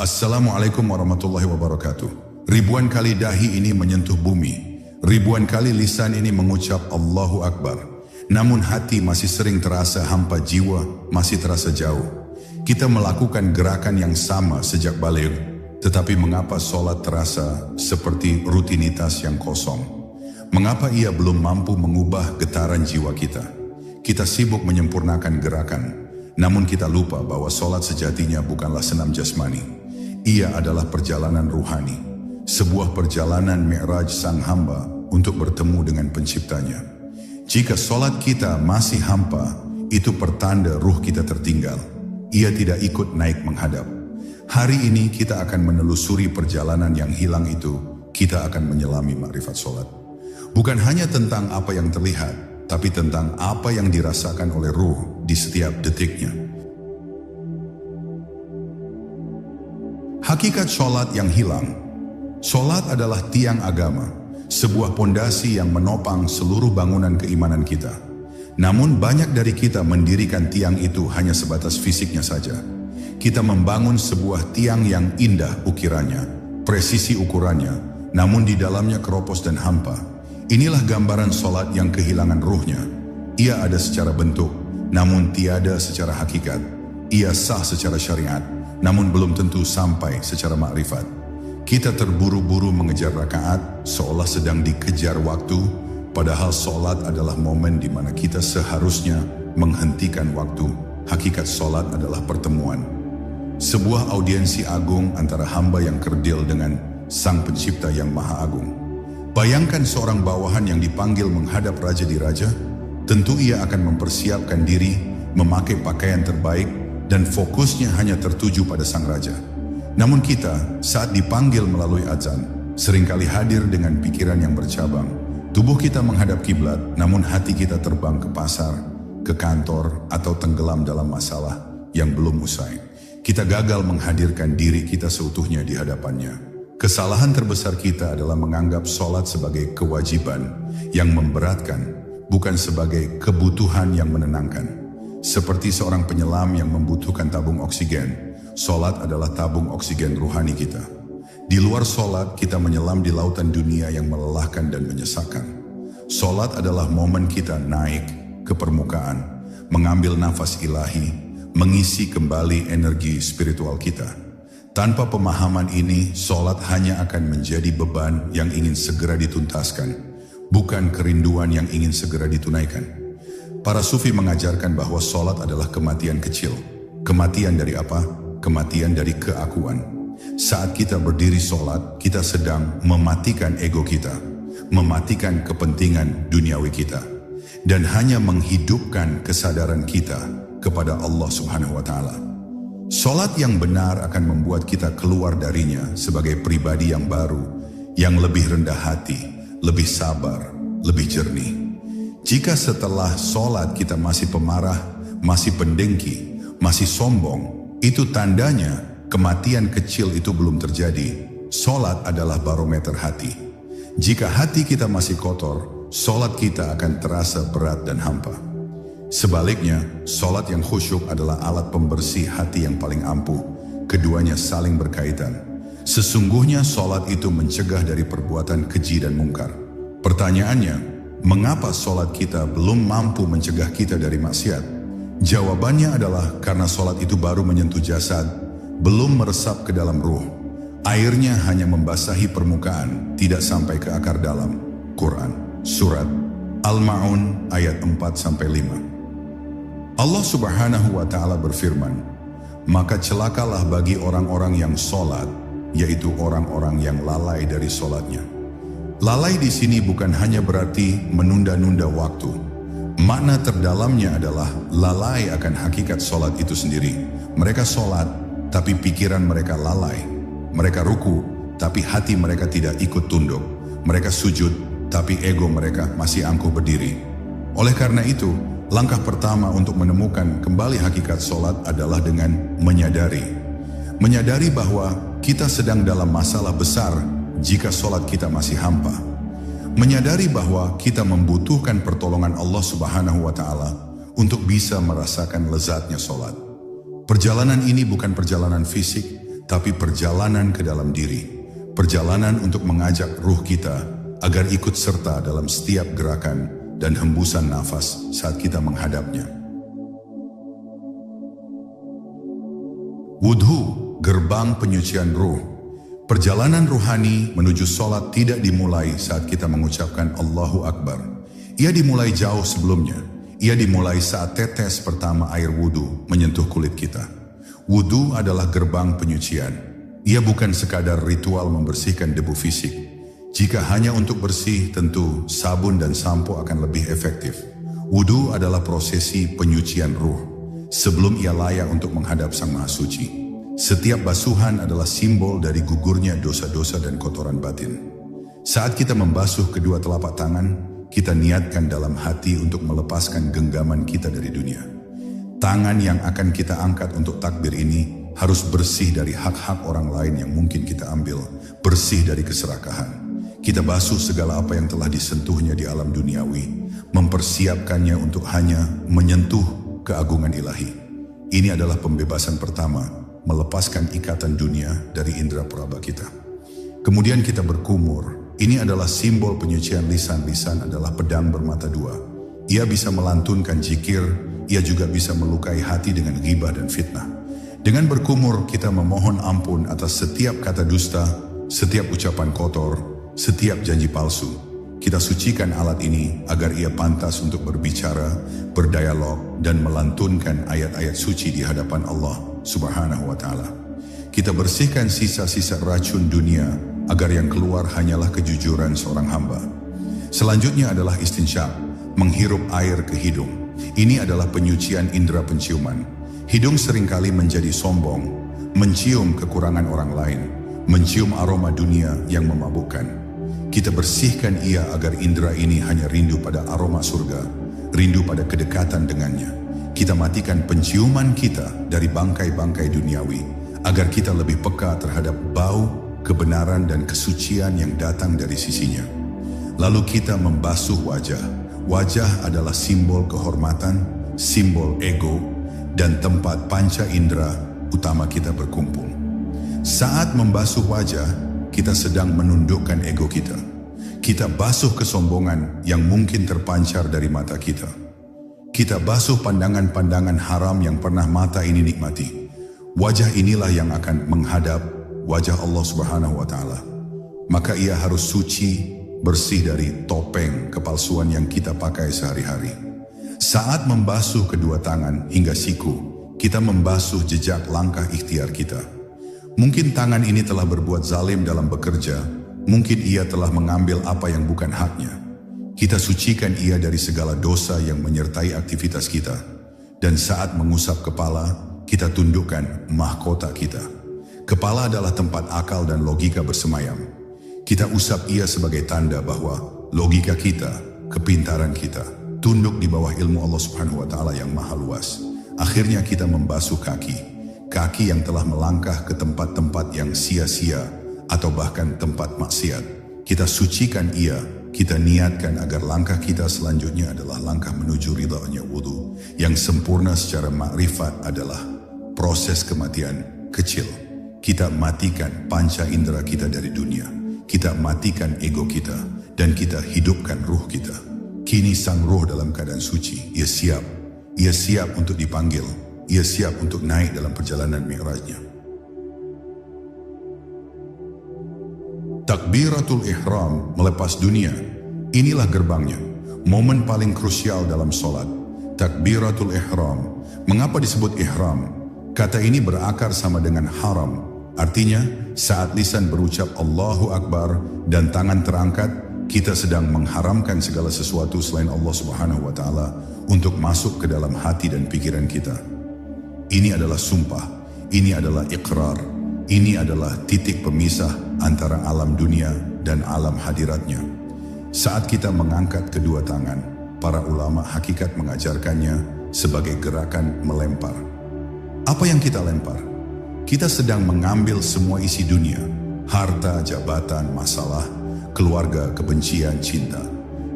Assalamualaikum warahmatullahi wabarakatuh. Ribuan kali dahi ini menyentuh bumi. Ribuan kali lisan ini mengucap Allahu Akbar. Namun hati masih sering terasa hampa, jiwa masih terasa jauh. Kita melakukan gerakan yang sama sejak balik, tetapi mengapa sholat terasa seperti rutinitas yang kosong? Mengapa ia belum mampu mengubah getaran jiwa kita? Kita sibuk menyempurnakan gerakan, namun kita lupa bahwa sholat sejatinya bukanlah senam jasmani. Ia adalah perjalanan ruhani, sebuah perjalanan mi'raj sang hamba untuk bertemu dengan penciptanya. Jika sholat kita masih hampa, itu pertanda ruh kita tertinggal. Ia tidak ikut naik menghadap. Hari ini kita akan menelusuri perjalanan yang hilang itu. Kita akan menyelami makrifat sholat. Bukan hanya tentang apa yang terlihat, tapi tentang apa yang dirasakan oleh ruh di setiap detiknya. Hakikat sholat yang hilang. Sholat adalah tiang agama, sebuah pondasi yang menopang seluruh bangunan keimanan kita. Namun banyak dari kita mendirikan tiang itu hanya sebatas fisiknya saja. Kita membangun sebuah tiang yang indah ukirannya, presisi ukurannya, namun di dalamnya keropos dan hampa. Inilah gambaran sholat yang kehilangan ruhnya. Ia ada secara bentuk, namun tiada secara hakikat. Ia sah secara syariat, namun belum tentu sampai secara makrifat. Kita terburu-buru mengejar rakaat seolah sedang dikejar waktu, padahal sholat adalah momen di mana kita seharusnya menghentikan waktu. Hakikat sholat adalah pertemuan, sebuah audiensi agung antara hamba yang kerdil dengan sang pencipta yang maha agung. Bayangkan seorang bawahan yang dipanggil menghadap raja di raja. Tentu ia akan mempersiapkan diri, memakai pakaian terbaik, dan fokusnya hanya tertuju pada sang raja. Namun kita, saat dipanggil melalui azan, seringkali hadir dengan pikiran yang bercabang. Tubuh kita menghadap kiblat, namun hati kita terbang ke pasar, ke kantor, atau tenggelam dalam masalah yang belum usai. Kita gagal menghadirkan diri kita seutuhnya di hadapannya. Kesalahan terbesar kita adalah menganggap sholat sebagai kewajiban yang memberatkan, bukan sebagai kebutuhan yang menenangkan. Seperti seorang penyelam yang membutuhkan tabung oksigen, sholat adalah tabung oksigen ruhani kita. Di luar sholat, kita menyelam di lautan dunia yang melelahkan dan menyesakkan. Sholat adalah momen kita naik ke permukaan, mengambil nafas ilahi, mengisi kembali energi spiritual kita. Tanpa pemahaman ini, sholat hanya akan menjadi beban yang ingin segera dituntaskan, bukan kerinduan yang ingin segera ditunaikan. Para sufi mengajarkan bahwa sholat adalah kematian kecil. Kematian dari apa? Kematian dari keakuan. Saat kita berdiri sholat, kita sedang mematikan ego kita, mematikan kepentingan duniawi kita, dan hanya menghidupkan kesadaran kita kepada Allah Subhanahu wa Ta'ala. Sholat yang benar akan membuat kita keluar darinya sebagai pribadi yang baru, yang lebih rendah hati, lebih sabar, lebih jernih. Jika setelah sholat kita masih pemarah, masih pendengki, masih sombong, itu tandanya kematian kecil itu belum terjadi. Sholat adalah barometer hati. Jika hati kita masih kotor, sholat kita akan terasa berat dan hampa. Sebaliknya, sholat yang khusyuk adalah alat pembersih hati yang paling ampuh. Keduanya saling berkaitan. Sesungguhnya sholat itu mencegah dari perbuatan keji dan mungkar. Pertanyaannya, mengapa sholat kita belum mampu mencegah kita dari maksiat? Jawabannya adalah karena sholat itu baru menyentuh jasad, belum meresap ke dalam ruh. Airnya hanya membasahi permukaan, tidak sampai ke akar dalam. Quran, Surat Al-Ma'un ayat 4-5. Allah Subhanahu wa Ta'ala berfirman, maka celakalah bagi orang-orang yang sholat, yaitu orang-orang yang lalai dari sholatnya. Lalai di sini bukan hanya berarti menunda-nunda waktu. Makna terdalamnya adalah lalai akan hakikat sholat itu sendiri. Mereka sholat, tapi pikiran mereka lalai. Mereka ruku, tapi hati mereka tidak ikut tunduk. Mereka sujud, tapi ego mereka masih angkuh berdiri. Oleh karena itu, langkah pertama untuk menemukan kembali hakikat sholat adalah dengan menyadari. Menyadari bahwa kita sedang dalam masalah besar jika sholat kita masih hampa. Menyadari bahwa kita membutuhkan pertolongan Allah Subhanahu wa Ta'ala untuk bisa merasakan lezatnya sholat. Perjalanan ini bukan perjalanan fisik, tapi perjalanan ke dalam diri, perjalanan untuk mengajak ruh kita agar ikut serta dalam setiap gerakan dan hembusan nafas saat kita menghadapnya. Wudhu, gerbang penyucian ruh. Perjalanan ruhani menuju sholat tidak dimulai saat kita mengucapkan Allahu Akbar. Ia dimulai jauh sebelumnya. Ia dimulai saat tetes pertama air wudhu menyentuh kulit kita. Wudhu adalah gerbang penyucian. Ia bukan sekadar ritual membersihkan debu fisik. Jika hanya untuk bersih, tentu sabun dan sampo akan lebih efektif. Wudhu adalah prosesi penyucian ruh sebelum ia layak untuk menghadap Sang Maha Suci. Setiap basuhan adalah simbol dari gugurnya dosa-dosa dan kotoran batin. Saat kita membasuh kedua telapak tangan, kita niatkan dalam hati untuk melepaskan genggaman kita dari dunia. Tangan yang akan kita angkat untuk takbir ini harus bersih dari hak-hak orang lain yang mungkin kita ambil, bersih dari keserakahan. Kita basuh segala apa yang telah disentuhnya di alam duniawi, mempersiapkannya untuk hanya menyentuh keagungan ilahi. Ini adalah pembebasan pertama, melepaskan ikatan dunia dari indera peraba kita. Kemudian kita berkumur. Ini adalah simbol penyucian lisan. Lisan adalah pedang bermata dua. Ia bisa melantunkan zikir, ia juga bisa melukai hati dengan ghibah dan fitnah. Dengan berkumur, kita memohon ampun atas setiap kata dusta, setiap ucapan kotor, setiap janji palsu. Kita sucikan alat ini agar ia pantas untuk berbicara, berdialog, dan melantunkan ayat-ayat suci di hadapan Allah Subhanahu wa Ta'ala. Kita bersihkan sisa-sisa racun dunia agar yang keluar hanyalah kejujuran seorang hamba. Selanjutnya adalah istinsyak, menghirup air ke hidung. Ini adalah penyucian indera penciuman. Hidung seringkali menjadi sombong, mencium kekurangan orang lain, mencium aroma dunia yang memabukkan. Kita bersihkan ia agar indera ini hanya rindu pada aroma surga, rindu pada kedekatan dengannya. Kita matikan penciuman kita dari bangkai-bangkai duniawi, agar kita lebih peka terhadap bau, kebenaran dan kesucian yang datang dari sisinya. Lalu kita membasuh wajah. Wajah adalah simbol kehormatan, simbol ego, dan tempat panca indera utama kita berkumpul. Saat membasuh wajah, kita sedang menundukkan ego kita. Kita basuh kesombongan yang mungkin terpancar dari mata kita. Kita basuh pandangan-pandangan haram yang pernah mata ini nikmati. Wajah inilah yang akan menghadap wajah Allah Subhanahu wa Ta'ala. Maka ia harus suci, bersih dari topeng kepalsuan yang kita pakai sehari-hari. Saat membasuh kedua tangan hingga siku, kita membasuh jejak langkah ikhtiar kita. Mungkin tangan ini telah berbuat zalim dalam bekerja, mungkin ia telah mengambil apa yang bukan haknya. Kita sucikan ia dari segala dosa yang menyertai aktivitas kita. Dan saat mengusap kepala, kita tundukkan mahkota kita. Kepala adalah tempat akal dan logika bersemayam. Kita usap ia sebagai tanda bahwa logika kita, kepintaran kita, tunduk di bawah ilmu Allah Subhanahu wa Ta'ala yang maha luas. Akhirnya kita membasuh kaki. Kaki yang telah melangkah ke tempat-tempat yang sia-sia atau bahkan tempat maksiat. Kita sucikan ia, kita niatkan agar langkah kita selanjutnya adalah langkah menuju ridhanya wudhu. Yang sempurna secara makrifat adalah proses kematian kecil. Kita matikan panca indera kita dari dunia. Kita matikan ego kita dan kita hidupkan ruh kita. Kini sang ruh dalam keadaan suci. Ia siap. Ia siap untuk dipanggil. Ia siap untuk naik dalam perjalanan mi'rajnya. Takbiratul ihram, melepas dunia. Inilah gerbangnya. Momen paling krusial dalam solat. Takbiratul ihram. Mengapa disebut ihram? Kata ini berakar sama dengan haram. Artinya, saat lisan berucap Allahu Akbar dan tangan terangkat, kita sedang mengharamkan segala sesuatu selain Allah Subhanahu wa Ta'ala untuk masuk ke dalam hati dan pikiran kita. Ini adalah sumpah, ini adalah iqrar, ini adalah titik pemisah antara alam dunia dan alam hadiratnya. Saat kita mengangkat kedua tangan, para ulama hakikat mengajarkannya sebagai gerakan melempar. Apa yang kita lempar? Kita sedang mengambil semua isi dunia, harta, jabatan, masalah, keluarga, kebencian, cinta,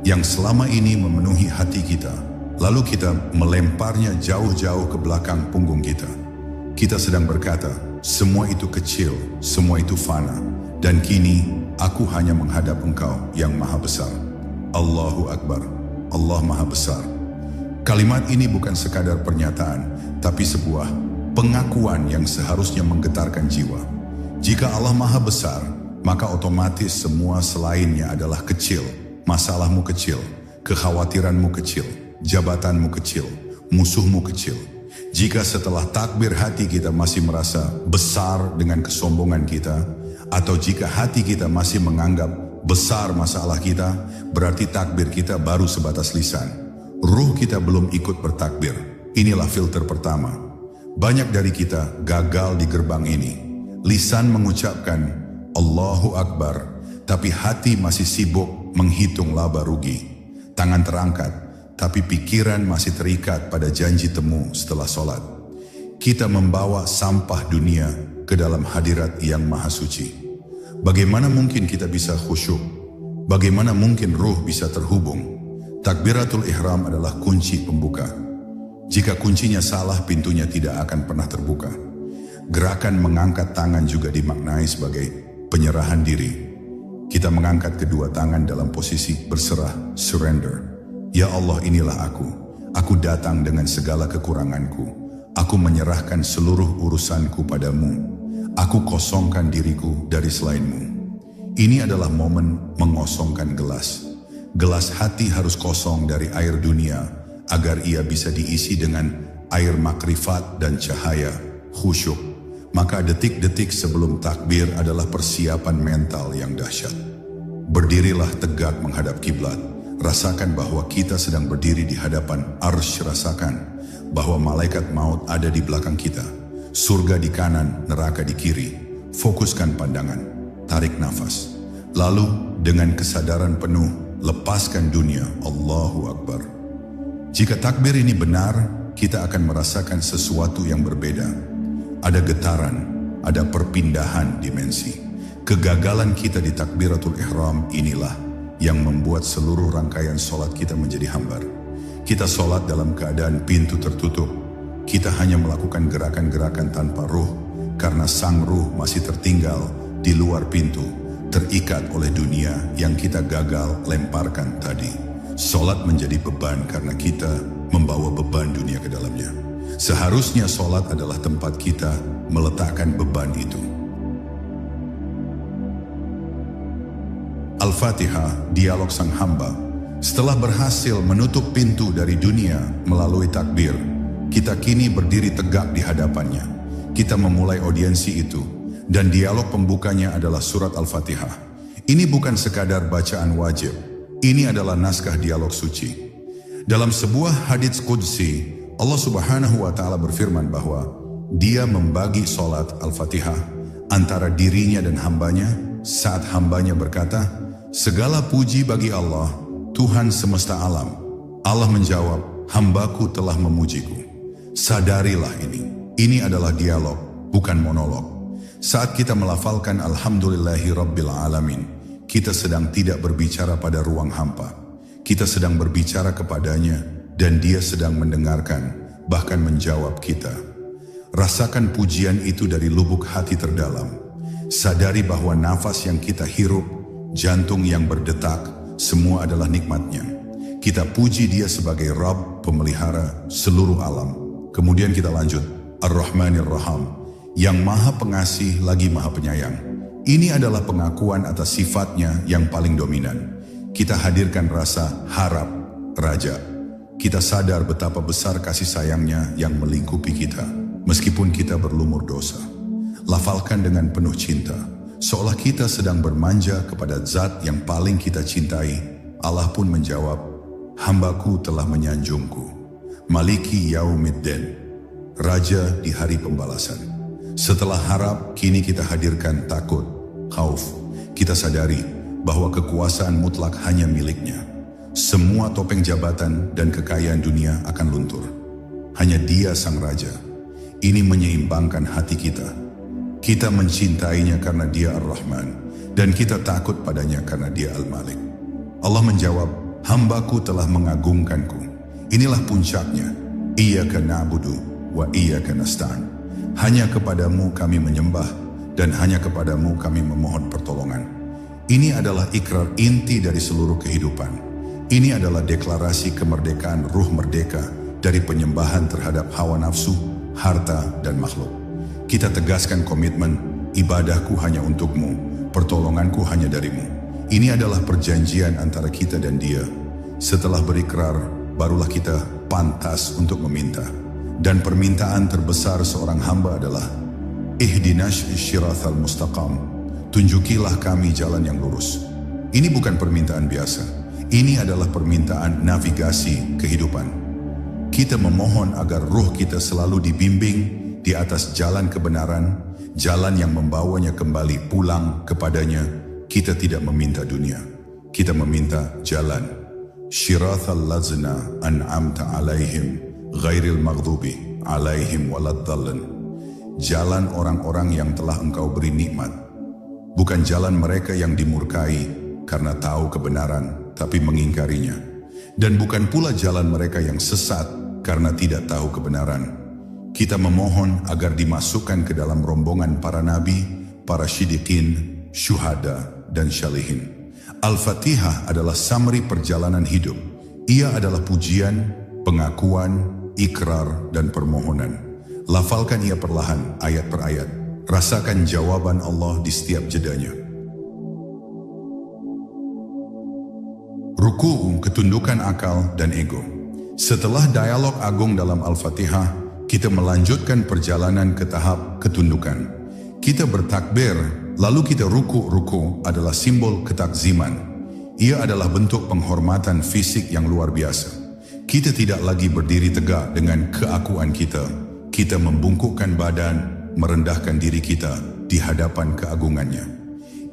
yang selama ini memenuhi hati kita. Lalu kita melemparnya jauh-jauh ke belakang punggung kita. Kita sedang berkata, semua itu kecil, semua itu fana. Dan kini, aku hanya menghadap Engkau yang maha besar. Allahu Akbar, Allah maha besar. Kalimat ini bukan sekadar pernyataan, tapi sebuah pengakuan yang seharusnya menggetarkan jiwa. Jika Allah maha besar, maka otomatis semua selainnya adalah kecil. Masalahmu kecil, kekhawatiranmu kecil, jabatanmu kecil, musuhmu kecil. Jika setelah takbir hati kita masih merasa besar dengan kesombongan kita, atau jika hati kita masih menganggap besar masalah kita, berarti takbir kita baru sebatas lisan. Ruh kita belum ikut bertakbir. Inilah filter pertama. Banyak dari kita gagal di gerbang ini. Lisan mengucapkan Allahu Akbar, tapi hati masih sibuk menghitung laba rugi. Tangan terangkat, tapi pikiran masih terikat pada janji temu setelah sholat. Kita membawa sampah dunia ke dalam hadirat yang maha suci. Bagaimana mungkin kita bisa khusyuk? Bagaimana mungkin ruh bisa terhubung? Takbiratul ihram adalah kunci pembuka. Jika kuncinya salah, pintunya tidak akan pernah terbuka. Gerakan mengangkat tangan juga dimaknai sebagai penyerahan diri. Kita mengangkat kedua tangan dalam posisi berserah, surrender. Ya Allah, inilah aku. Aku datang dengan segala kekuranganku. Aku menyerahkan seluruh urusanku padamu. Aku kosongkan diriku dari selainmu. Ini adalah momen mengosongkan gelas. Gelas hati harus kosong dari air dunia, agar ia bisa diisi dengan air makrifat dan cahaya, khusyuk. Maka detik-detik sebelum takbir adalah persiapan mental yang dahsyat. Berdirilah tegak menghadap kiblat. Rasakan bahwa kita sedang berdiri di hadapan arsy. Rasakan bahwa malaikat maut ada di belakang kita. Surga di kanan, neraka di kiri. Fokuskan pandangan, tarik nafas. Lalu dengan kesadaran penuh, lepaskan dunia. Allahu Akbar. Jika takbir ini benar, kita akan merasakan sesuatu yang berbeda. Ada getaran, ada perpindahan dimensi. Kegagalan kita di takbiratul ihram inilah yang membuat seluruh rangkaian sholat kita menjadi hambar. Kita sholat dalam keadaan pintu tertutup. Kita hanya melakukan gerakan-gerakan tanpa ruh, karena sang ruh masih tertinggal di luar pintu, terikat oleh dunia yang kita gagal lemparkan tadi. Sholat menjadi beban karena kita membawa beban dunia ke dalamnya. Seharusnya sholat adalah tempat kita meletakkan beban itu. Al-Fatihah, dialog sang hamba. Setelah berhasil menutup pintu dari dunia melalui takbir, kita kini berdiri tegak di hadapannya. Kita memulai audiensi itu, dan dialog pembukanya adalah surat Al-Fatihah. Ini bukan sekadar bacaan wajib, ini adalah naskah dialog suci. Dalam sebuah hadits qudsi, Allah Subhanahu wa Ta'ala berfirman bahwa Dia membagi sholat Al-Fatihah antara dirinya dan hambanya saat hambanya berkata, "Segala puji bagi Allah, Tuhan semesta alam." Allah menjawab, "Hambaku telah memujiku." Sadarilah ini adalah dialog, bukan monolog. Saat kita melafalkan Alhamdulillahi Rabbil Alamin, kita sedang tidak berbicara pada ruang hampa. Kita sedang berbicara kepadanya, dan Dia sedang mendengarkan, bahkan menjawab kita. Rasakan pujian itu dari lubuk hati terdalam. Sadari bahwa nafas yang kita hirup, jantung yang berdetak, semua adalah nikmatnya. Kita puji Dia sebagai Rabb, pemelihara seluruh alam. Kemudian kita lanjut, Ar-Rahmanir Rahim, yang maha pengasih lagi maha penyayang. Ini adalah pengakuan atas sifatnya yang paling dominan. Kita hadirkan rasa harap, raja. Kita sadar betapa besar kasih sayangnya yang melingkupi kita, meskipun kita berlumur dosa. Lafalkan dengan penuh cinta, seolah kita sedang bermanja kepada zat yang paling kita cintai. Allah pun menjawab, "Hambaku telah menyanjungku." Maliki Yaumiddin, Raja di hari pembalasan. Setelah harap, kini kita hadirkan takut, khauf. Kita sadari bahwa kekuasaan mutlak hanya miliknya. Semua topeng jabatan dan kekayaan dunia akan luntur. Hanya Dia sang Raja. Ini menyeimbangkan hati kita. Kita mencintainya karena Dia Ar-Rahman, dan kita takut padanya karena Dia Al-Malik. Allah menjawab, "Hambaku telah mengagungkanku." Inilah puncaknya. Iyyaka na'budu wa iyyaka nasta'in. Hanya kepadamu kami menyembah dan hanya kepadamu kami memohon pertolongan. Ini adalah ikrar inti dari seluruh kehidupan. Ini adalah deklarasi kemerdekaan ruh merdeka dari penyembahan terhadap hawa nafsu, harta, dan makhluk. Kita tegaskan komitmen, ibadahku hanya untukmu, pertolonganku hanya darimu. Ini adalah perjanjian antara kita dan Dia. Setelah berikrar, barulah kita pantas untuk meminta. Dan permintaan terbesar seorang hamba adalah, ihdinas syirathal mustaqam, tunjukilah kami jalan yang lurus. Ini bukan permintaan biasa. Ini adalah permintaan navigasi kehidupan. Kita memohon agar ruh kita selalu dibimbing di atas jalan kebenaran, jalan yang membawanya kembali pulang kepadanya. Kita tidak meminta dunia, kita meminta jalan. Syirathal ladzina an'amta alaihim ghairil maghdubi alaihim waladdallin. Jalan orang-orang yang telah Engkau beri nikmat, bukan jalan mereka yang dimurkai karena tahu kebenaran tapi mengingkarinya, dan bukan pula jalan mereka yang sesat karena tidak tahu kebenaran. Kita memohon agar dimasukkan ke dalam rombongan para nabi, para syidikin, syuhada, dan syalihin. Al-Fatihah adalah summary perjalanan hidup. Ia adalah pujian, pengakuan, ikrar, dan permohonan. Lafalkan ia perlahan, ayat per ayat. Rasakan jawaban Allah di setiap jedanya. Ruku'u, ketundukan akal dan ego. Setelah dialog agung dalam Al-Fatihah, kita melanjutkan perjalanan ke tahap ketundukan. Kita bertakbir, lalu kita ruku. Ruku adalah simbol ketakziman. Ia adalah bentuk penghormatan fisik yang luar biasa. Kita tidak lagi berdiri tegak dengan keakuan kita. Kita membungkukkan badan, merendahkan diri kita di hadapan keagungannya.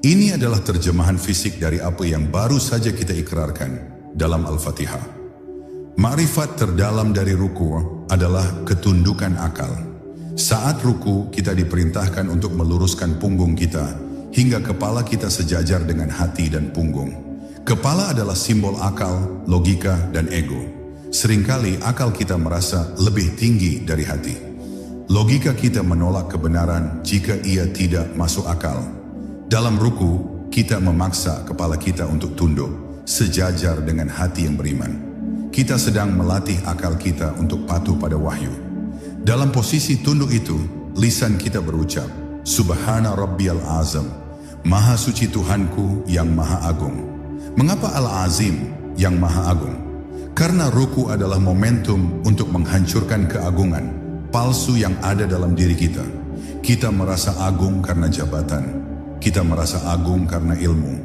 Ini adalah terjemahan fisik dari apa yang baru saja kita ikrarkan dalam Al-Fatihah. Ma'rifat terdalam dari ruku adalah ketundukan akal. Saat ruku, kita diperintahkan untuk meluruskan punggung kita hingga kepala kita sejajar dengan hati dan punggung. Kepala adalah simbol akal, logika, dan ego. Seringkali akal kita merasa lebih tinggi dari hati. Logika kita menolak kebenaran jika ia tidak masuk akal. Dalam ruku, kita memaksa kepala kita untuk tunduk, sejajar dengan hati yang beriman. Kita sedang melatih akal kita untuk patuh pada wahyu. Dalam posisi tunduk itu, lisan kita berucap, Subhana Rabbiyal Azam, Maha Suci Tuhanku yang Maha Agung. Mengapa Al-Azim yang Maha Agung? Karena ruku adalah momentum untuk menghancurkan keagungan palsu yang ada dalam diri kita. Kita merasa agung karena jabatan. Kita merasa agung karena ilmu.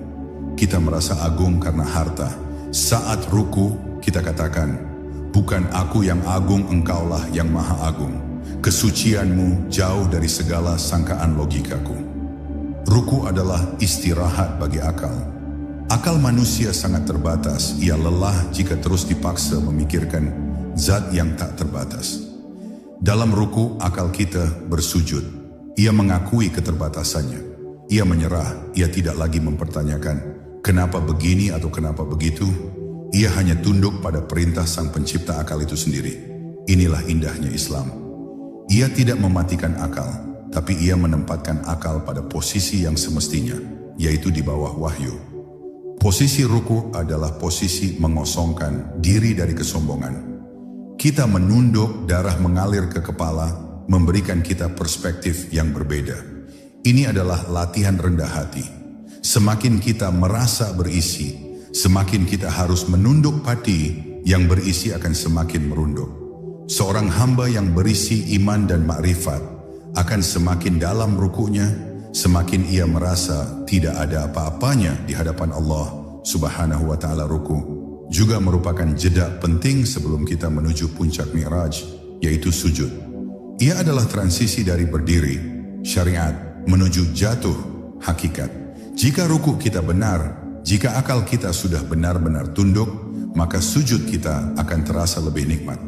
Kita merasa agung karena harta. Saat ruku, kita katakan, bukan aku yang agung, engkaulah yang maha agung. Kesucianmu jauh dari segala sangkaan logikaku. Ruku adalah istirahat bagi akal. Akal manusia sangat terbatas. Ia lelah jika terus dipaksa memikirkan zat yang tak terbatas. Dalam ruku, akal kita bersujud. Ia mengakui keterbatasannya. Ia menyerah, ia tidak lagi mempertanyakan kenapa begini atau kenapa begitu. Ia hanya tunduk pada perintah sang pencipta akal itu sendiri. Inilah indahnya Islam. Ia tidak mematikan akal, tapi ia menempatkan akal pada posisi yang semestinya, yaitu di bawah wahyu. Posisi ruku adalah posisi mengosongkan diri dari kesombongan. Kita menunduk, darah mengalir ke kepala, memberikan kita perspektif yang berbeda. Ini adalah latihan rendah hati. Semakin kita merasa berisi, semakin kita harus menunduk pati yang berisi akan semakin merunduk. Seorang hamba yang berisi iman dan makrifat akan semakin dalam rukunya, semakin ia merasa tidak ada apa-apanya di hadapan Allah Subhanahu wa ta'ala. Ruku juga merupakan jeda penting sebelum kita menuju puncak Mi'raj, yaitu sujud. Ia adalah transisi dari berdiri, syariat, menuju jatuh, hakikat. Jika ruku kita benar, jika akal kita sudah benar-benar tunduk, maka sujud kita akan terasa lebih nikmat.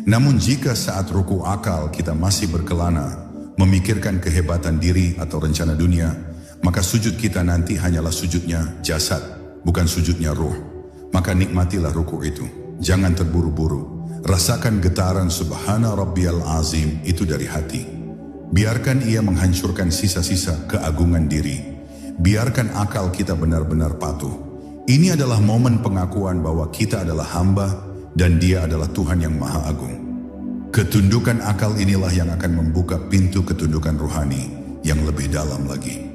Namun jika saat ruku akal kita masih berkelana, memikirkan kehebatan diri atau rencana dunia, maka sujud kita nanti hanyalah sujudnya jasad, bukan sujudnya ruh. Maka nikmatilah ruku itu. Jangan terburu-buru. Rasakan getaran Subhana Rabbiyal Azim itu dari hati. Biarkan ia menghancurkan sisa-sisa keagungan diri. Biarkan akal kita benar-benar patuh. Ini adalah momen pengakuan bahwa kita adalah hamba dan Dia adalah Tuhan yang Maha Agung. Ketundukan akal inilah yang akan membuka pintu ketundukan rohani yang lebih dalam lagi.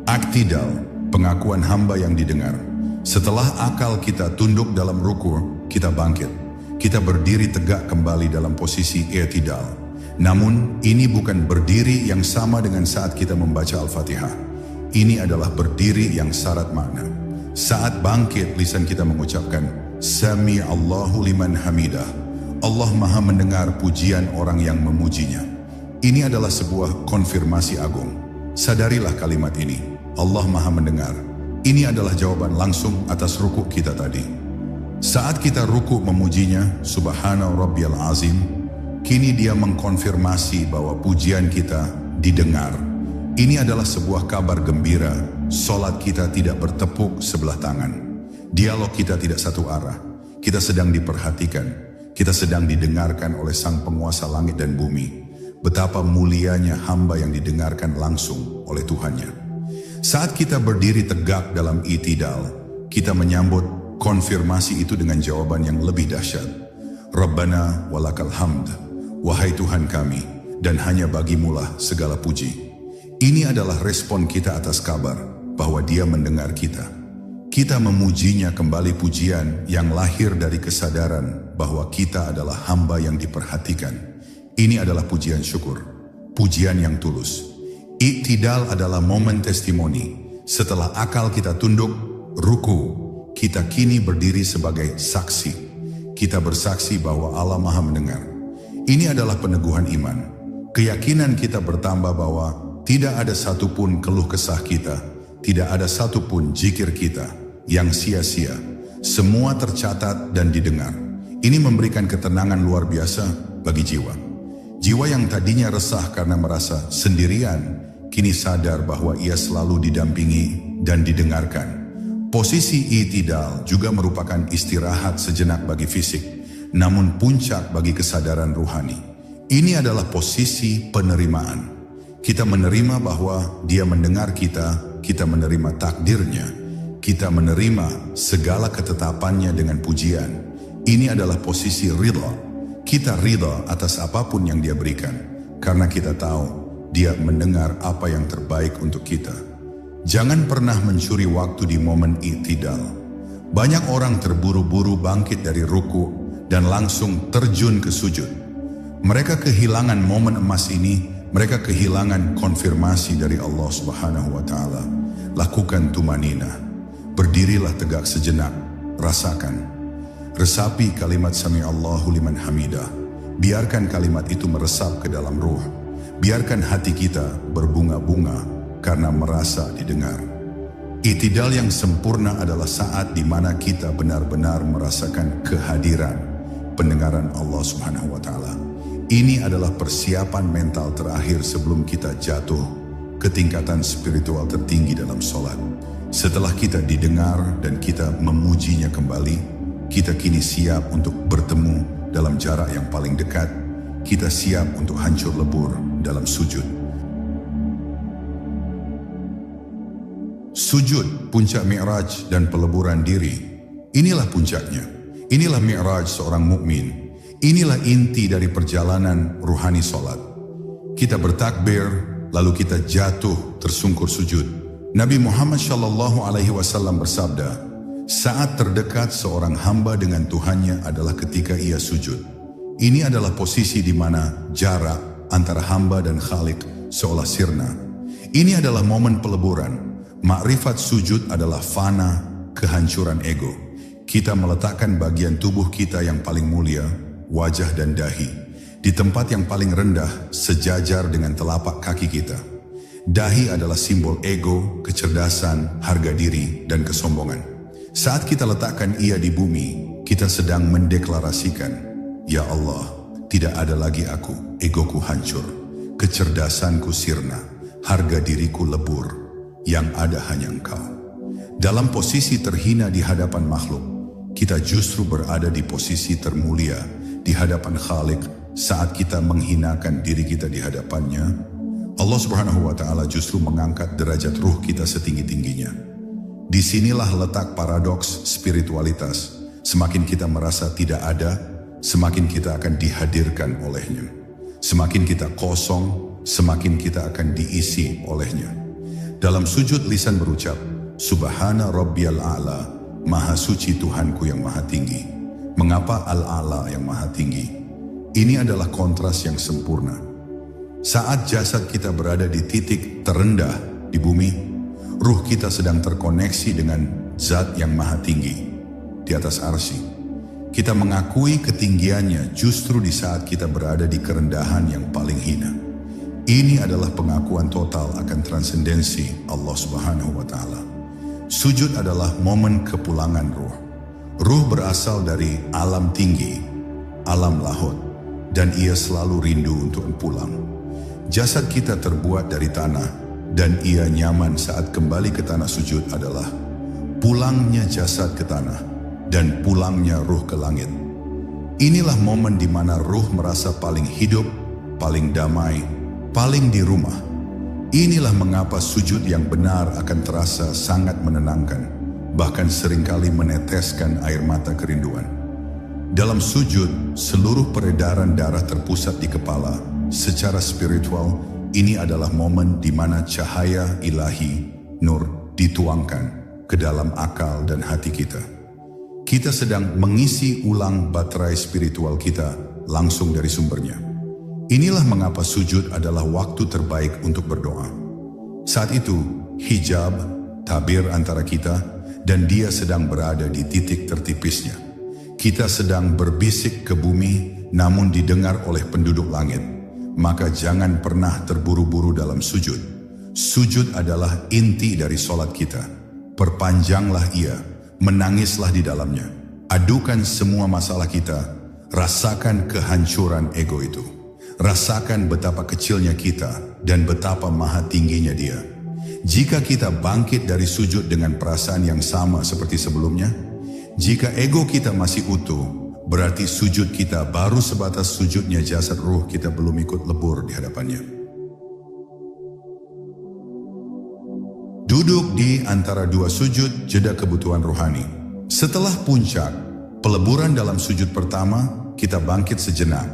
Aktidal, pengakuan hamba yang didengar. Setelah akal kita tunduk dalam ruku', kita bangkit. Kita berdiri tegak kembali dalam posisi i'tidal. Namun, ini bukan berdiri yang sama dengan saat kita membaca Al-Fatihah. Ini adalah berdiri yang syarat makna. Saat bangkit, lisan kita mengucapkan, Sami Allahu liman hamidah. Allah Maha mendengar pujian orang yang memujinya. Ini adalah sebuah konfirmasi agung. Sadarilah kalimat ini. Allah Maha mendengar. Ini adalah jawaban langsung atas ruku' kita tadi. Saat kita ruku' memujinya, Subhana Rabbiyal Azim, kini Dia mengkonfirmasi bahwa pujian kita didengar. Ini adalah sebuah kabar gembira. Solat kita tidak bertepuk sebelah tangan. Dialog kita tidak satu arah. Kita sedang diperhatikan. Kita sedang didengarkan oleh Sang Penguasa langit dan bumi. Betapa mulianya hamba yang didengarkan langsung oleh Tuhannya. Saat kita berdiri tegak dalam i'tidal, kita menyambut konfirmasi itu dengan jawaban yang lebih dahsyat. Rabbana walakal hamd. Wahai Tuhan kami, dan hanya bagimulah segala puji. Ini adalah respon kita atas kabar bahwa Dia mendengar kita. Kita memujinya kembali pujian yang lahir dari kesadaran bahwa kita adalah hamba yang diperhatikan. Ini adalah pujian syukur, pujian yang tulus. I'tidal adalah momen testimoni. Setelah akal kita tunduk, ruku, kita kini berdiri sebagai saksi. Kita bersaksi bahwa Allah Maha mendengar. Ini adalah peneguhan iman. Keyakinan kita bertambah bahwa tidak ada satupun keluh kesah kita, tidak ada satupun zikir kita yang sia-sia. Semua tercatat dan didengar. Ini memberikan ketenangan luar biasa bagi jiwa. Jiwa yang tadinya resah karena merasa sendirian, kini sadar bahwa ia selalu didampingi dan didengarkan. Posisi i'tidal juga merupakan istirahat sejenak bagi fisik, namun puncak bagi kesadaran ruhani. Ini adalah posisi penerimaan. Kita menerima bahwa Dia mendengar kita, kita menerima takdirnya, kita menerima segala ketetapannya dengan pujian. Ini adalah posisi ridha. Kita ridha atas apapun yang Dia berikan, karena kita tahu Dia mendengar apa yang terbaik untuk kita. Jangan pernah mencuri waktu di momen i'tidal. Banyak orang terburu-buru bangkit dari ruku dan langsung terjun ke sujud. Mereka kehilangan momen emas ini, mereka kehilangan konfirmasi dari Allah Subhanahu wa Ta'ala. Lakukan tumanina. Berdirilah tegak sejenak, rasakan. Resapi kalimat Sami Allahu liman hamidah. Biarkan kalimat itu meresap ke dalam ruh. Biarkan hati kita berbunga-bunga karena merasa didengar. I'tidal yang sempurna adalah saat di mana kita benar-benar merasakan kehadiran, pendengaran Allah Subhanahu wa Ta'ala. Ini adalah persiapan mental terakhir sebelum kita jatuh ke tingkatan spiritual tertinggi dalam solat. Setelah kita didengar dan kita memujinya kembali, kita kini siap untuk bertemu dalam jarak yang paling dekat. Kita siap untuk hancur lebur dalam sujud. Sujud, puncak mi'raj dan peleburan diri. Inilah puncaknya. Inilah mi'raj seorang mukmin. Inilah inti dari perjalanan ruhani solat. Kita bertakbir, lalu kita jatuh tersungkur sujud. Nabi Muhammad SAW bersabda, saat terdekat seorang hamba dengan Tuhannya adalah ketika ia sujud. Ini adalah posisi di mana jarak antara hamba dan Khalik seolah sirna. Ini adalah momen peleburan. Makrifat sujud adalah fana, kehancuran ego. Kita meletakkan bagian tubuh kita yang paling mulia, wajah dan dahi, di tempat yang paling rendah, sejajar dengan telapak kaki kita. Dahi adalah simbol ego, kecerdasan, harga diri, dan kesombongan. Saat kita letakkan ia di bumi, kita sedang mendeklarasikan, Ya Allah, tidak ada lagi aku, egoku hancur, kecerdasanku sirna, harga diriku lebur. Yang ada hanya Engkau. Dalam posisi terhina di hadapan makhluk, kita justru berada di posisi termulia di hadapan Khalik saat kita menghinakan diri kita di hadapannya, Allah Subhanahu wa Ta'ala justru mengangkat derajat ruh kita setinggi-tingginya. Disinilah letak paradoks spiritualitas. Semakin kita merasa tidak ada, semakin kita akan dihadirkan olehnya. Semakin kita kosong, semakin kita akan diisi olehnya. Dalam sujud lisan berucap, Subhana Rabbiyal A'la, Maha Suci Tuhanku yang Maha Tinggi. Mengapa Al-A'la yang Maha Tinggi? Ini adalah kontras yang sempurna. Saat jasad kita berada di titik terendah di bumi, ruh kita sedang terkoneksi dengan zat yang maha tinggi di atas arsy. Kita mengakui ketinggiannya justru di saat kita berada di kerendahan yang paling hina. Ini adalah pengakuan total akan transendensi Allah Subhanahu wa Ta'ala. Sujud adalah momen kepulangan ruh. Ruh berasal dari alam tinggi, alam lahut, dan ia selalu rindu untuk pulang. Jasad kita terbuat dari tanah, dan ia nyaman saat kembali ke tanah. Sujud adalah pulangnya jasad ke tanah dan pulangnya ruh ke langit. Inilah momen di mana ruh merasa paling hidup, paling damai, paling di rumah. Inilah mengapa sujud yang benar akan terasa sangat menenangkan, bahkan seringkali meneteskan air mata kerinduan. Dalam sujud, seluruh peredaran darah terpusat di kepala. Secara spiritual, ini adalah momen di mana cahaya ilahi, nur, dituangkan ke dalam akal dan hati kita. Kita sedang mengisi ulang baterai spiritual kita langsung dari sumbernya. Inilah mengapa sujud adalah waktu terbaik untuk berdoa. Saat itu, hijab, tabir antara kita dan dia sedang berada di titik tertipisnya. Kita sedang berbisik ke bumi, namun didengar oleh penduduk langit. Maka jangan pernah terburu-buru dalam sujud. Sujud adalah inti dari solat kita. Perpanjanglah ia, menangislah di dalamnya. Adukan semua masalah kita, rasakan kehancuran ego itu. Rasakan betapa kecilnya kita dan betapa maha tingginya dia. Jika kita bangkit dari sujud dengan perasaan yang sama seperti sebelumnya, jika ego kita masih utuh, berarti sujud kita baru sebatas sujudnya jasad, ruh kita belum ikut lebur di hadapannya. Duduk di antara dua sujud, jeda kebutuhan rohani. Setelah puncak, peleburan dalam sujud pertama, kita bangkit sejenak.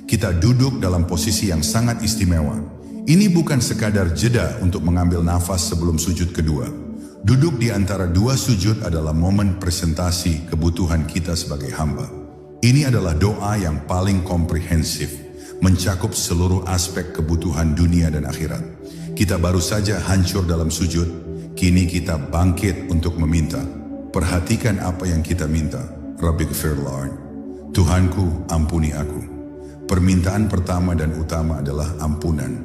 Kita duduk dalam posisi yang sangat istimewa. Ini bukan sekadar jeda untuk mengambil nafas sebelum sujud kedua. Duduk di antara dua sujud adalah momen presentasi kebutuhan kita sebagai hamba. Ini adalah doa yang paling komprehensif, mencakup seluruh aspek kebutuhan dunia dan akhirat. Kita baru saja hancur dalam sujud, kini kita bangkit untuk meminta. Perhatikan apa yang kita minta. Rabbighfir Lord, Tuhanku ampuni aku. Permintaan pertama dan utama adalah ampunan.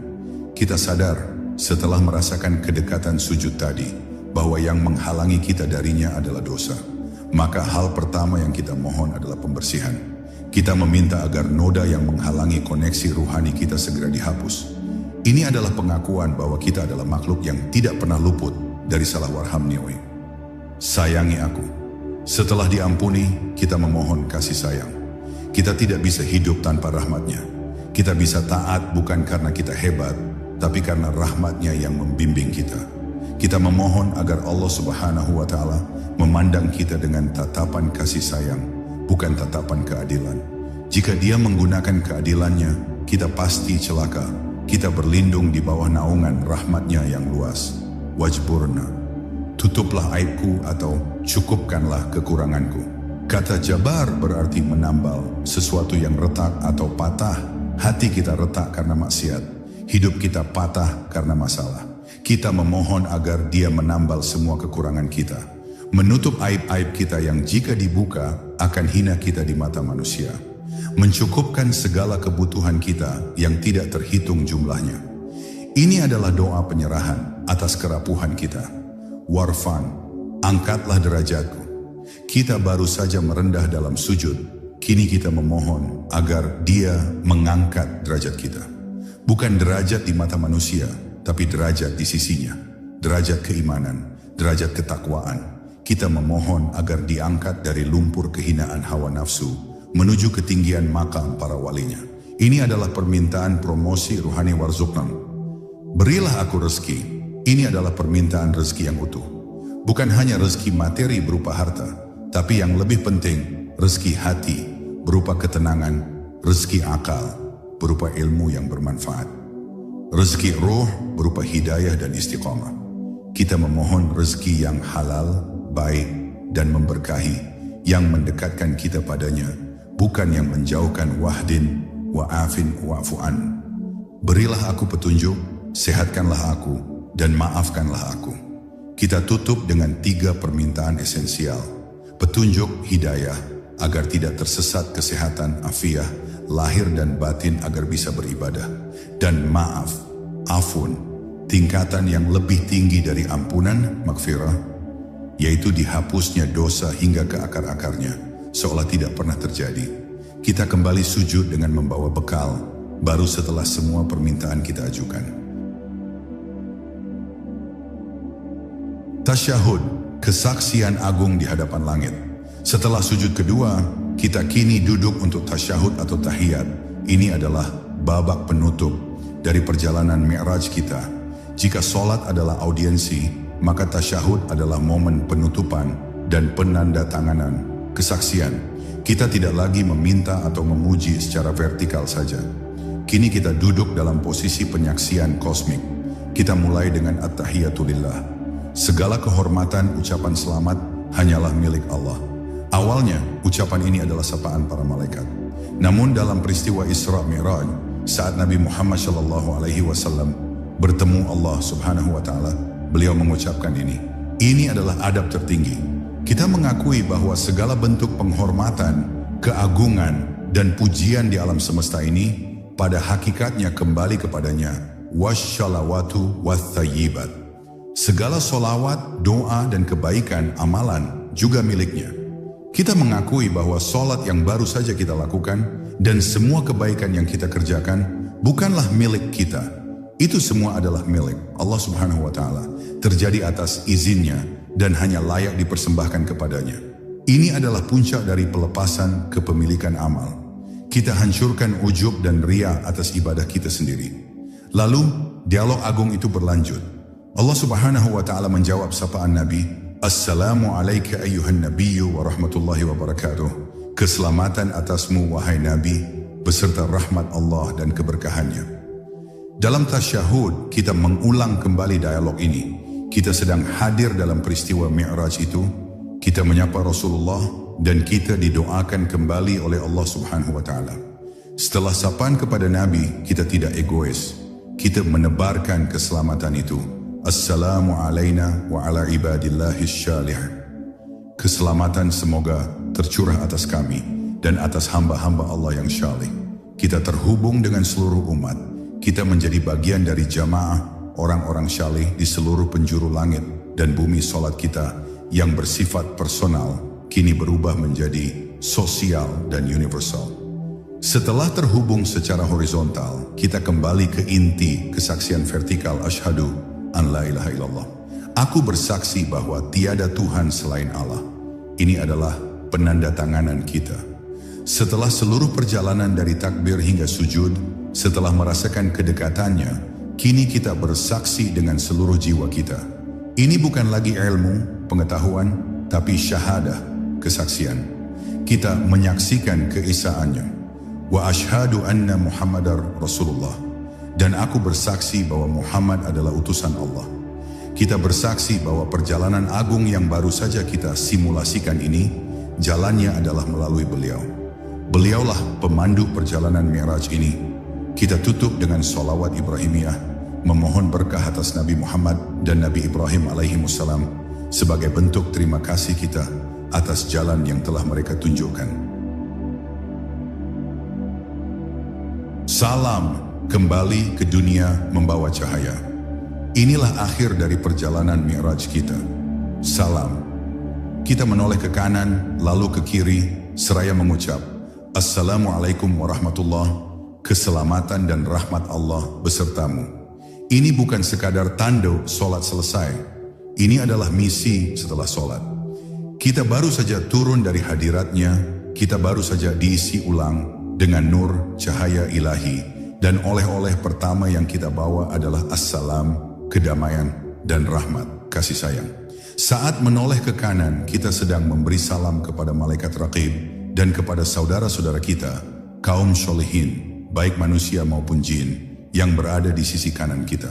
Kita sadar setelah merasakan kedekatan sujud tadi, bahwa yang menghalangi kita darinya adalah dosa. Maka hal pertama yang kita mohon adalah pembersihan. Kita meminta agar noda yang menghalangi koneksi ruhani kita segera dihapus. Ini adalah pengakuan bahwa kita adalah makhluk yang tidak pernah luput dari salah warham ni'wi. Sayangi aku. Setelah diampuni, kita memohon kasih sayang. Kita tidak bisa hidup tanpa rahmatnya. Kita bisa taat bukan karena kita hebat, tapi karena rahmatnya yang membimbing kita. Kita memohon agar Allah Subhanahu wa Ta'ala memandang kita dengan tatapan kasih sayang, bukan tatapan keadilan. Jika dia menggunakan keadilannya, kita pasti celaka. Kita berlindung di bawah naungan rahmatnya yang luas. Wajburna, tutuplah aibku atau cukupkanlah kekuranganku. Kata jabar berarti menambal, sesuatu yang retak atau patah. Hati kita retak karena maksiat, hidup kita patah karena masalah. Kita memohon agar dia menambal semua kekurangan kita, menutup aib-aib kita yang jika dibuka akan hina kita di mata manusia, mencukupkan segala kebutuhan kita yang tidak terhitung jumlahnya. Ini adalah doa penyerahan atas kerapuhan kita. Warfan, angkatlah derajatku. Kita baru saja merendah dalam sujud, kini kita memohon agar dia mengangkat derajat kita. Bukan derajat di mata manusia, tapi derajat di sisinya, derajat keimanan, derajat ketakwaan. Kita memohon agar diangkat dari lumpur kehinaan hawa nafsu menuju ketinggian makam para walinya. Ini adalah permintaan promosi ruhani warzuqnam. Berilah aku rezeki. Ini adalah permintaan rezeki yang utuh. Bukan hanya rezeki materi berupa harta, tapi yang lebih penting, rezeki hati berupa ketenangan, rezeki akal berupa ilmu yang bermanfaat, rezeki roh berupa hidayah dan istiqamah. Kita memohon rezeki yang halal, baik, dan memberkahi, yang mendekatkan kita padanya, bukan yang menjauhkan wahdin, wa'afin, wa'fu'an. Berilah aku petunjuk, sehatkanlah aku, dan maafkanlah aku. Kita tutup dengan 3 permintaan esensial. Petunjuk, hidayah, agar tidak tersesat, kesehatan, afiah, lahir dan batin agar bisa beribadah. Dan maaf, afun, tingkatan yang lebih tinggi dari ampunan, maghfirah, yaitu dihapusnya dosa hingga ke akar-akarnya, seolah tidak pernah terjadi. Kita kembali sujud dengan membawa bekal, baru setelah semua permintaan kita ajukan. Tasyahud, kesaksian agung di hadapan langit. Setelah sujud kedua, kita kini duduk untuk tasyahud atau tahiyat. Ini adalah babak penutup dari perjalanan Mi'raj kita. Jika solat adalah audiensi, maka tasyahud adalah momen penutupan dan penandatanganan kesaksian. Kita tidak lagi meminta atau memuji secara vertikal saja. Kini kita duduk dalam posisi penyaksian kosmik. Kita mulai dengan at-tahiyatulillah. Segala kehormatan, ucapan selamat hanyalah milik Allah. Awalnya, ucapan ini adalah sapaan para malaikat. Namun dalam peristiwa Isra Mi'raj, saat Nabi Muhammad SAW bertemu Allah Subhanahu wa Ta'ala, beliau mengucapkan ini. Ini adalah adab tertinggi. Kita mengakui bahwa segala bentuk penghormatan, keagungan, dan pujian di alam semesta ini pada hakikatnya kembali kepadanya. Wasshalawatu wathayyibat. Segala solawat, doa, dan kebaikan amalan juga miliknya. Kita mengakui bahwa solat yang baru saja kita lakukan dan semua kebaikan yang kita kerjakan bukanlah milik kita. Itu semua adalah milik Allah Subhanahu wa Ta'ala, terjadi atas izinnya dan hanya layak dipersembahkan kepadanya. Ini adalah puncak dari pelepasan kepemilikan amal. Kita hancurkan ujub dan ria atas ibadah kita sendiri. Lalu, dialog agung itu berlanjut. Allah Subhanahu wa Ta'ala menjawab sapaan Nabi, Assalamu alayka ayyuhan nabiyyu wa rahmatullahi wa barakatuh. Keselamatan atasmu wahai Nabi, beserta rahmat Allah dan keberkahannya. Dalam tasyahud, kita mengulang kembali dialog ini. Kita sedang hadir dalam peristiwa Mi'raj itu, kita menyapa Rasulullah dan kita didoakan kembali oleh Allah Subhanahu wa Ta'ala. Setelah sapaan kepada Nabi, kita tidak egois. Kita menebarkan keselamatan itu. Assalamu alayna wa ala ibadillahi syalih. Keselamatan semoga tercurah atas kami dan atas hamba-hamba Allah yang syalih. Kita terhubung dengan seluruh umat. Kita menjadi bagian dari jamaah orang-orang syalih di seluruh penjuru langit dan bumi. Solat kita yang bersifat personal kini berubah menjadi sosial dan universal. Setelah terhubung secara horizontal, kita kembali ke inti kesaksian vertikal. Asyhadu an la ilaha illallah. Aku bersaksi bahwa tiada Tuhan selain Allah. Ini adalah penandatanganan kita. Setelah seluruh perjalanan dari takbir hingga sujud, setelah merasakan kedekatannya, kini kita bersaksi dengan seluruh jiwa kita. Ini bukan lagi ilmu, pengetahuan, tapi syahadah, kesaksian. Kita menyaksikan keesaannya. Wa ashhadu anna Muhammadar Rasulullah. Dan aku bersaksi bahwa Muhammad adalah utusan Allah. Kita bersaksi bahwa perjalanan agung yang baru saja kita simulasikan ini, jalannya adalah melalui beliau. Beliaulah pemandu perjalanan Mi'raj ini. Kita tutup dengan sholawat Ibrahimiyah, memohon berkah atas Nabi Muhammad dan Nabi Ibrahim alaihimussalam sebagai bentuk terima kasih kita atas jalan yang telah mereka tunjukkan. Salam kembali ke dunia membawa cahaya. Inilah akhir dari perjalanan Mi'raj kita. Salam. Kita menoleh ke kanan, lalu ke kiri, seraya mengucap, Assalamualaikum warahmatullahi. Keselamatan dan rahmat Allah besertamu. Ini bukan sekadar tanda solat selesai. Ini adalah misi setelah solat. Kita baru saja turun dari hadiratnya, kita baru saja diisi ulang dengan nur cahaya ilahi, dan oleh-oleh pertama yang kita bawa adalah assalam, kedamaian, dan rahmat, kasih sayang. Saat menoleh ke kanan, kita sedang memberi salam kepada malaikat raqib dan kepada saudara-saudara kita, kaum sholehin, baik manusia maupun jin, yang berada di sisi kanan kita.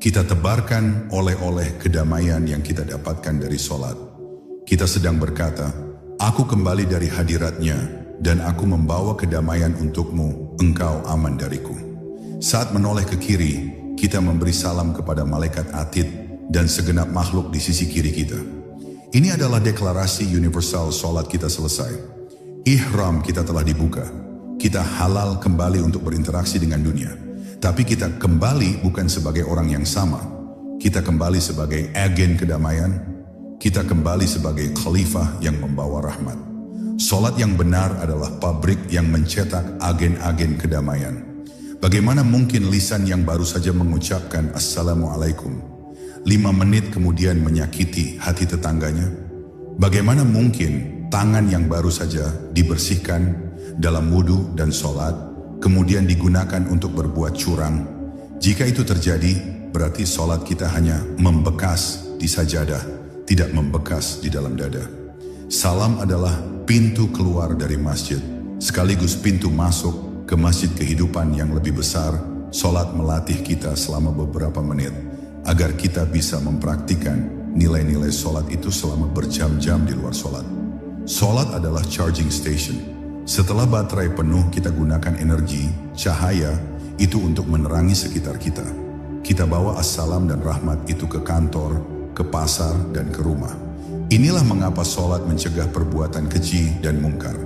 Kita tebarkan oleh-oleh kedamaian yang kita dapatkan dari sholat. Kita sedang berkata, aku kembali dari hadiratnya dan aku membawa kedamaian untukmu, engkau aman dariku. Saat menoleh ke kiri, kita memberi salam kepada malaikat atid dan segenap makhluk di sisi kiri kita. Ini adalah deklarasi universal sholat kita selesai. Ihram kita telah dibuka. Kita halal kembali untuk berinteraksi dengan dunia. Tapi kita kembali bukan sebagai orang yang sama. Kita kembali sebagai agen kedamaian. Kita kembali sebagai khalifah yang membawa rahmat. Sholat yang benar adalah pabrik yang mencetak agen-agen kedamaian. Bagaimana mungkin lisan yang baru saja mengucapkan Assalamualaikum 5 menit kemudian menyakiti hati tetangganya? Bagaimana mungkin tangan yang baru saja dibersihkan dalam wudu dan sholat kemudian digunakan untuk berbuat curang? Jika itu terjadi, berarti sholat kita hanya membekas di sajadah, tidak membekas di dalam dada. Salam adalah pintu keluar dari masjid, sekaligus pintu masuk ke masjid kehidupan yang lebih besar. Sholat melatih kita selama beberapa menit, agar kita bisa mempraktikkan nilai-nilai sholat itu selama berjam-jam di luar sholat. Sholat adalah charging station. Setelah baterai penuh, kita gunakan energi, cahaya, itu untuk menerangi sekitar kita. Kita bawa assalam dan rahmat itu ke kantor, ke pasar, dan ke rumah. Inilah mengapa sholat mencegah perbuatan keji dan mungkar.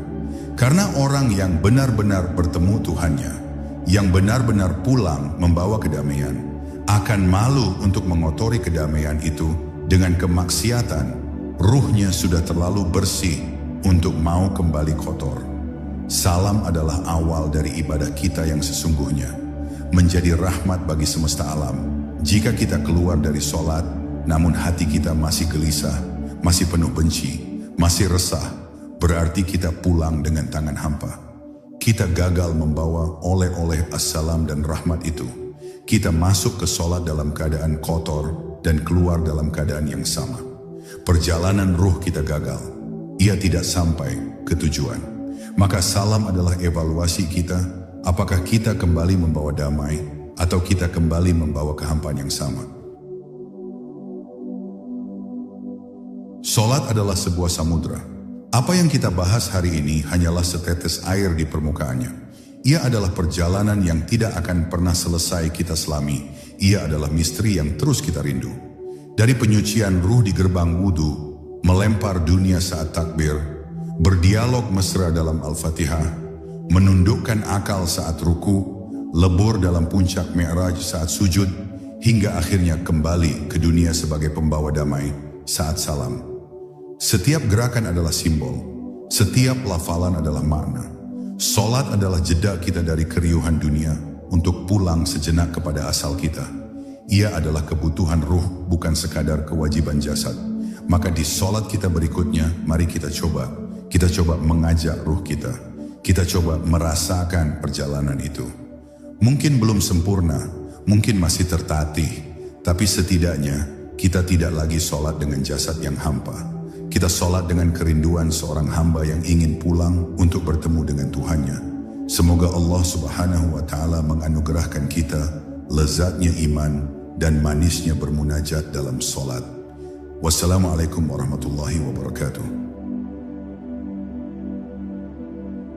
Karena orang yang benar-benar bertemu Tuhannya, yang benar-benar pulang membawa kedamaian, akan malu untuk mengotori kedamaian itu dengan kemaksiatan. Ruhnya sudah terlalu bersih untuk mau kembali kotor. Salam adalah awal dari ibadah kita yang sesungguhnya, menjadi rahmat bagi semesta alam. Jika kita keluar dari sholat, namun hati kita masih gelisah, masih penuh benci, masih resah, berarti kita pulang dengan tangan hampa. Kita gagal membawa oleh-oleh assalam dan rahmat itu. Kita masuk ke sholat dalam keadaan kotor dan keluar dalam keadaan yang sama. Perjalanan ruh kita gagal. Ia tidak sampai ke tujuan. Maka salam adalah evaluasi kita, apakah kita kembali membawa damai atau kita kembali membawa kehampaan yang sama. Salat adalah sebuah samudra. Apa yang kita bahas hari ini hanyalah setetes air di permukaannya. Ia adalah perjalanan yang tidak akan pernah selesai kita selami. Ia adalah misteri yang terus kita rindu. Dari penyucian ruh di gerbang wudu, melempar dunia saat takbir, berdialog mesra dalam Al-Fatihah, menundukkan akal saat ruku, lebur dalam puncak Mi'raj saat sujud, hingga akhirnya kembali ke dunia sebagai pembawa damai saat salam. Setiap gerakan adalah simbol, setiap lafalan adalah makna. Salat adalah jeda kita dari keriuhan dunia untuk pulang sejenak kepada asal kita. Ia adalah kebutuhan ruh, bukan sekadar kewajiban jasad. Maka di salat kita berikutnya, mari kita coba mengajak ruh kita. Kita coba merasakan perjalanan itu. Mungkin belum sempurna, mungkin masih tertatih, tapi setidaknya kita tidak lagi sholat dengan jasad yang hampa. Kita sholat dengan kerinduan seorang hamba yang ingin pulang untuk bertemu dengan Tuhannya. Semoga Allah Subhanahu wa Ta'ala menganugerahkan kita lezatnya iman dan manisnya bermunajat dalam sholat. Wassalamualaikum warahmatullahi wabarakatuh.